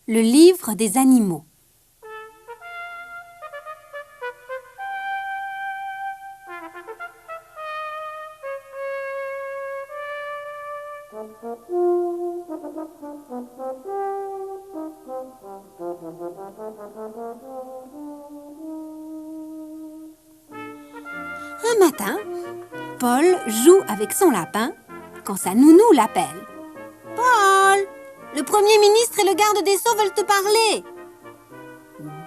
Le livre des animaux. Un matin, Paul joue avec son lapin quand sa nounou l'appelle. « Paul, le Premier ministre et le garde des Sceaux veulent te parler !»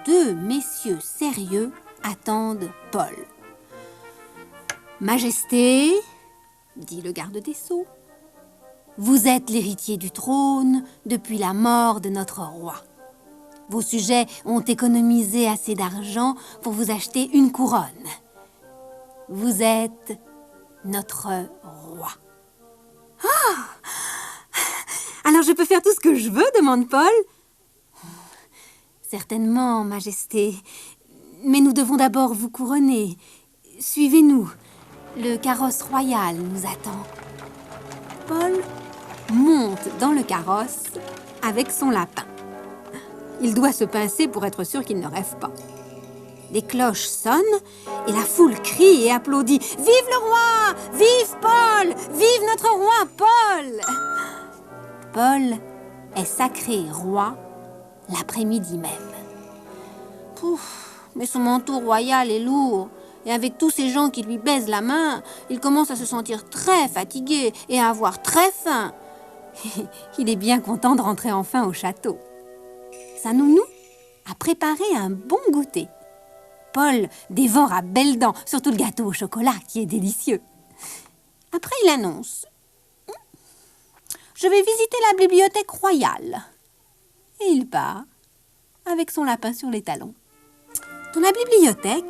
Deux messieurs sérieux attendent Paul. « Majesté, dit le garde des Sceaux, vous êtes l'héritier du trône depuis la mort de notre roi. Vos sujets ont économisé assez d'argent pour vous acheter une couronne. Vous êtes notre roi. »« Ah ! Alors je peux faire tout ce que je veux ?» demande Paul. « Certainement, Majesté, mais nous devons d'abord vous couronner. Suivez-nous, le carrosse royal nous attend. » Paul monte dans le carrosse avec son lapin. Il doit se pincer pour être sûr qu'il ne rêve pas. Des cloches sonnent et la foule crie et applaudit. « Vive le roi! Vive Paul! Vive notre roi Paul !» Paul est sacré roi l'après-midi même. Pouf, mais son manteau royal est lourd. Et avec tous ces gens qui lui baisent la main, il commence à se sentir très fatigué et à avoir très faim. Il est bien content de rentrer enfin au château. Sa nounou a préparé un bon goûter. Paul dévore à belles dents, surtout le gâteau au chocolat qui est délicieux. Après, il annonce « Je vais visiter la bibliothèque royale. » Et il part avec son lapin sur les talons. Dans la bibliothèque,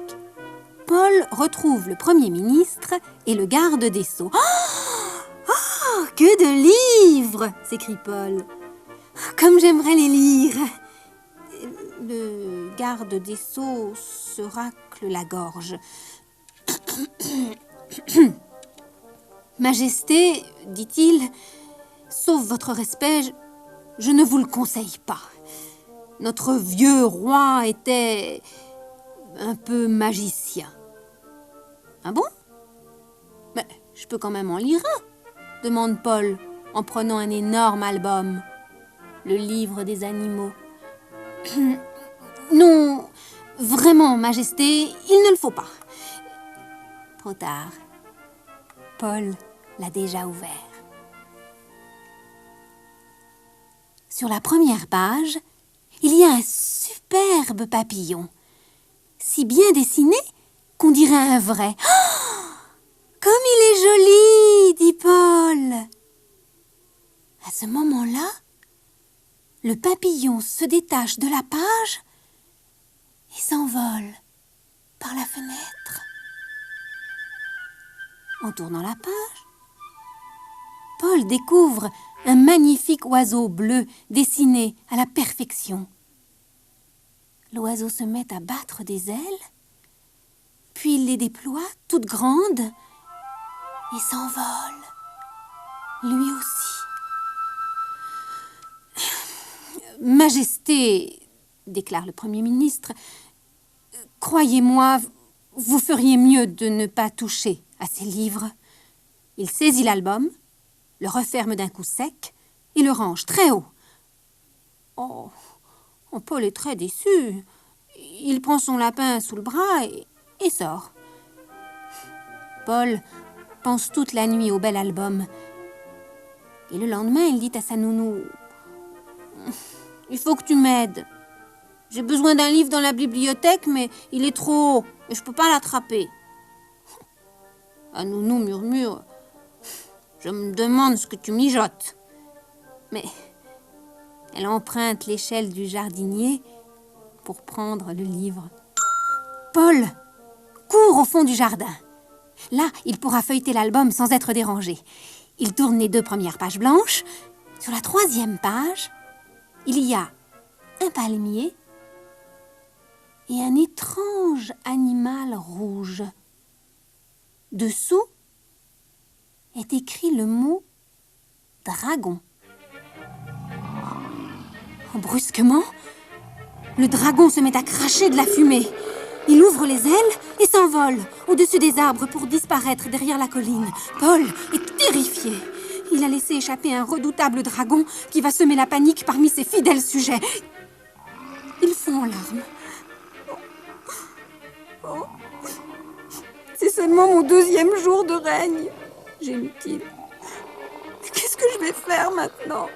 Paul retrouve le Premier ministre et le garde des Sceaux. « Oh, que de livres !» s'écrie Paul. « Comme j'aimerais les lire !» Le garde des Sceaux se racle la gorge. « Majesté, dit-il, sauf votre respect, je ne vous le conseille pas. Notre vieux roi était un peu magicien. » « Ah bon? Mais je peux quand même en lire un, demande Paul en prenant un énorme album. Le livre des animaux. « Non, vraiment, Majesté, il ne le faut pas. » Trop tard. Paul l'a déjà ouvert. Sur la première page, il y a un superbe papillon, si bien dessiné qu'on dirait un vrai. Oh, comme il est joli, dit Paul. À ce moment-là, le papillon se détache de la page et s'envole par la fenêtre. En tournant la page, Paul découvre un magnifique oiseau bleu dessiné à la perfection. L'oiseau se met à battre des ailes, puis il les déploie toutes grandes et s'envole, lui aussi. « Majesté, déclare le Premier ministre, croyez-moi, vous feriez mieux de ne pas toucher à ces livres. » Il saisit l'album, le referme d'un coup sec et le range très haut. Oh, Paul est très déçu. Il prend son lapin sous le bras et sort. Paul pense toute la nuit au bel album. Et le lendemain, il dit à sa nounou « Il faut que tu m'aides. J'ai besoin d'un livre dans la bibliothèque, mais il est trop haut et je ne peux pas l'attraper. » La nounou murmure « Je me demande ce que tu mijotes. » Mais elle emprunte l'échelle du jardinier pour prendre le livre. Paul court au fond du jardin. Là, il pourra feuilleter l'album sans être dérangé. Il tourne les 2 premières pages blanches. Sur la 3e page, il y a un palmier et un étrange animal rouge. Dessous est écrit le mot « dragon ». Brusquement, le dragon se met à cracher de la fumée. Il ouvre les ailes et s'envole au-dessus des arbres pour disparaître derrière la colline. Paul est terrifié. Il a laissé échapper un redoutable dragon qui va semer la panique parmi ses fidèles sujets. Ils fond en larmes. Oh. C'est seulement mon 2e jour de règne, gémit-il. Qu'est-ce que je vais faire maintenant ?